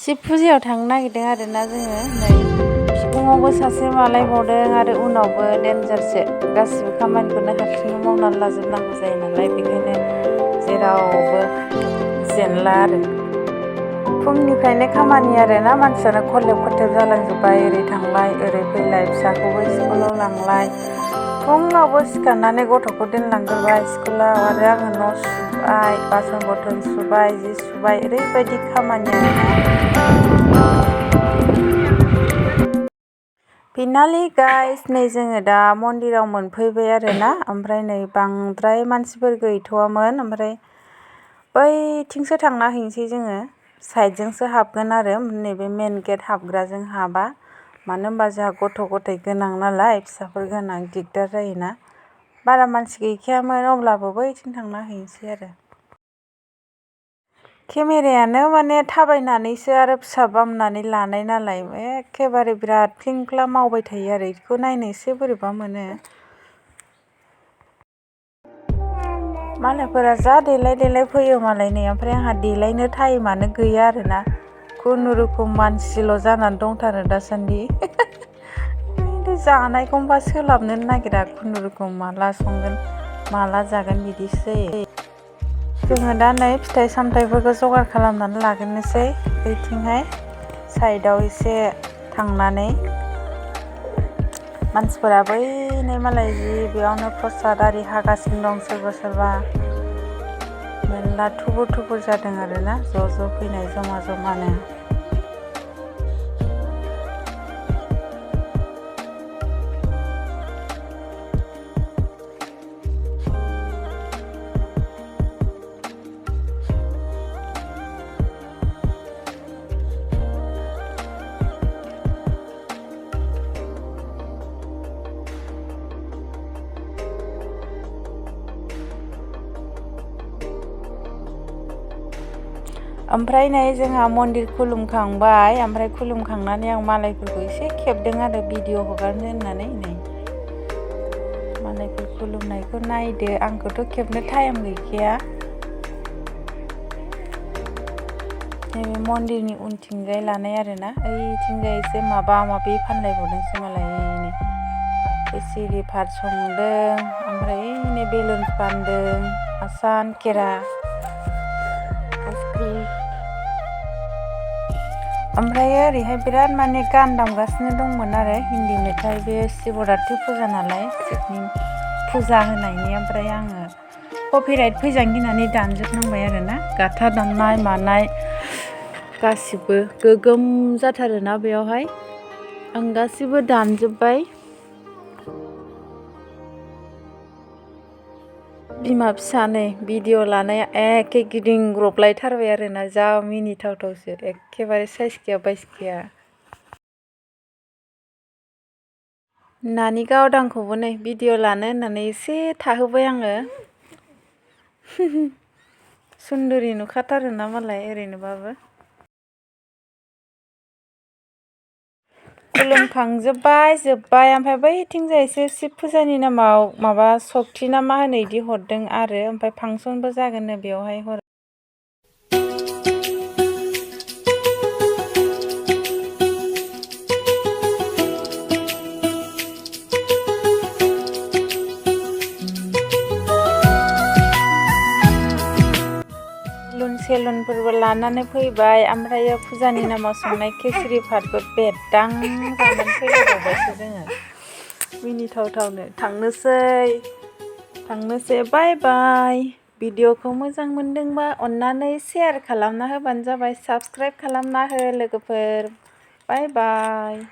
शिब फुजायाव थांनो नागिरदों आरोना जोङो नै सिफुङावबो सासे मालायबावदों आरो उनावबो डेन्जारसो गासिबो खामानिखौनो हारसिंनो मावनानै लाजोबनांगौ जायो नालाय बेखायनो जेरावबो जेनला आरो फुंनिफ्रायनो खामानि आरोना मानसियानो खलेब खथेब जालांजोब्बाय ओरै थांलाय ओरै फैलाय फिसाखौबो स्कुलाव लांलाय फुङावबो सिखारनानै गथ'खौ दोनलांग्रोबाय स्कुलाव आरो आङो न' सुबाय बासन बर्तन सुबाय जि सुबाय ओरैबायदि खामानि आरोना फिनालि गाइस नै जोङो दा मन्दिराव मोनफैबाय आरोना ओमफ्राय नै बांद्राय मानसिफोर गैथ'वामोन ओमफ्राय बैथिंसो थांना हैनोसै जोङो साइडजोंसो हाबगोन आरो नैबे मेन गेट हाबग्राजों हाबा मानो होनबा जोंहा गथ' गथाय गोनां नालाय फिसाफोर गोनां दिगदार जायोना बारा मानसि गैखायामोन अब्लाबो बैथिं थांना हैनोसै आरो केमेरायानो माने थाबायनानैसो आरो फिसा बामनानै लानाय नालाय एखेबारे बिराद क्लिं क्ला मावबाय थायो आरो बेखौ नायनो एसे बोरैबा मोनो मालायफोरा जा देलाय देलाय फैयो मालायनि ओमफ्राय आंहा देलायनो टाइमानो गैया आरोना खुनुरुखुम मानसिल' जानानै दंथारो दासान्दि जानायखौबा सोलाबनो नागिरा खुनुरुखुम माला संगोन माला जागोन बिदिसो जायो जोङो दा नै फिथाइ सामथाइफोरखौ जगार खालामनानै लाग्रोनोसै बैथिंहाय साइडआव एसे थांनानै मानसिफोरा बैनो मालाय जि बेयावनो प्रसाद आरि हागासिनो दं सोरबा सोरबा मेरला थुबुर थुबुर जादों आरोना ज' फैनाय जमा जमानो ओमफ्राय नै जोंहा मन्दिर खुलुमखांबाय ओमफ्राय खुलुमखांनानै आं मालायफोरखौ एसे खेबदों आरो भिडिअ हगारनो होननानै नै मालायफोर खुलुमनायखौ नायदो आंखौथ' खेबनो टाइम गैखाया नैबे मन्दिरनि उनथिंजाय लानाय आरोना ओइथिंजाय एसे माबा माबि फानलायबावदोंसो मालाय सिरि भात संदों ओमफ्राय नै बेलुन फानदों आसान खेरा ओमफ्राय ओरैहाय बिराद माने गान दामगासिनो दंमोन आरो हिन्दी मेथाइ बे शिवरात्रि फुजा नालाय शिबनि फुजा होनायनि ओमफ्राय आङो कपिराइट फैजानो गिनानै दानजोबनांबाय आरोना गाथा दामनाय मानाय गासिबो गोगोम जाथारोना बेयावहाय आं गासिबो दानजोब्बाय बिमा फिसा नै भिडिअ लानाया एखे गिदिंग्रबलायथारबाय आरोना जा मिनिथावथावसो एखेबारे साइस गैया बाइस गैया नानि गावदांखौबो नै भिडिअ लानो होननानै एसे थाहोबाय आङो सुन्दुरि नुखाथारोना मालाय ओरैनोबाबो खुलुमखांजोब्बाय जोब्बाय ओमफ्राय बैथिंजायसो शिब फुजानि नामाव माबा सक्ति ना मा होनो इदि हरदों आरो ओमफ्राय फांसनबो जागोननो बेवहाय हर सेलुनफोरबो लानानै फैबाय ओमफ्राय फुजानि नामाव संनाय खिचुरि भातबो बेदां जानानै फैलायबावबायसो जोङो मिनिथावथावनो थांनोसै बाय बाय भिडिअखौ मोजां मोनदोंबा अन्नानै शेयार खालामना होबानो जाबाय साबस्क्राइब खालामना हो लोगोफोर बाय बाय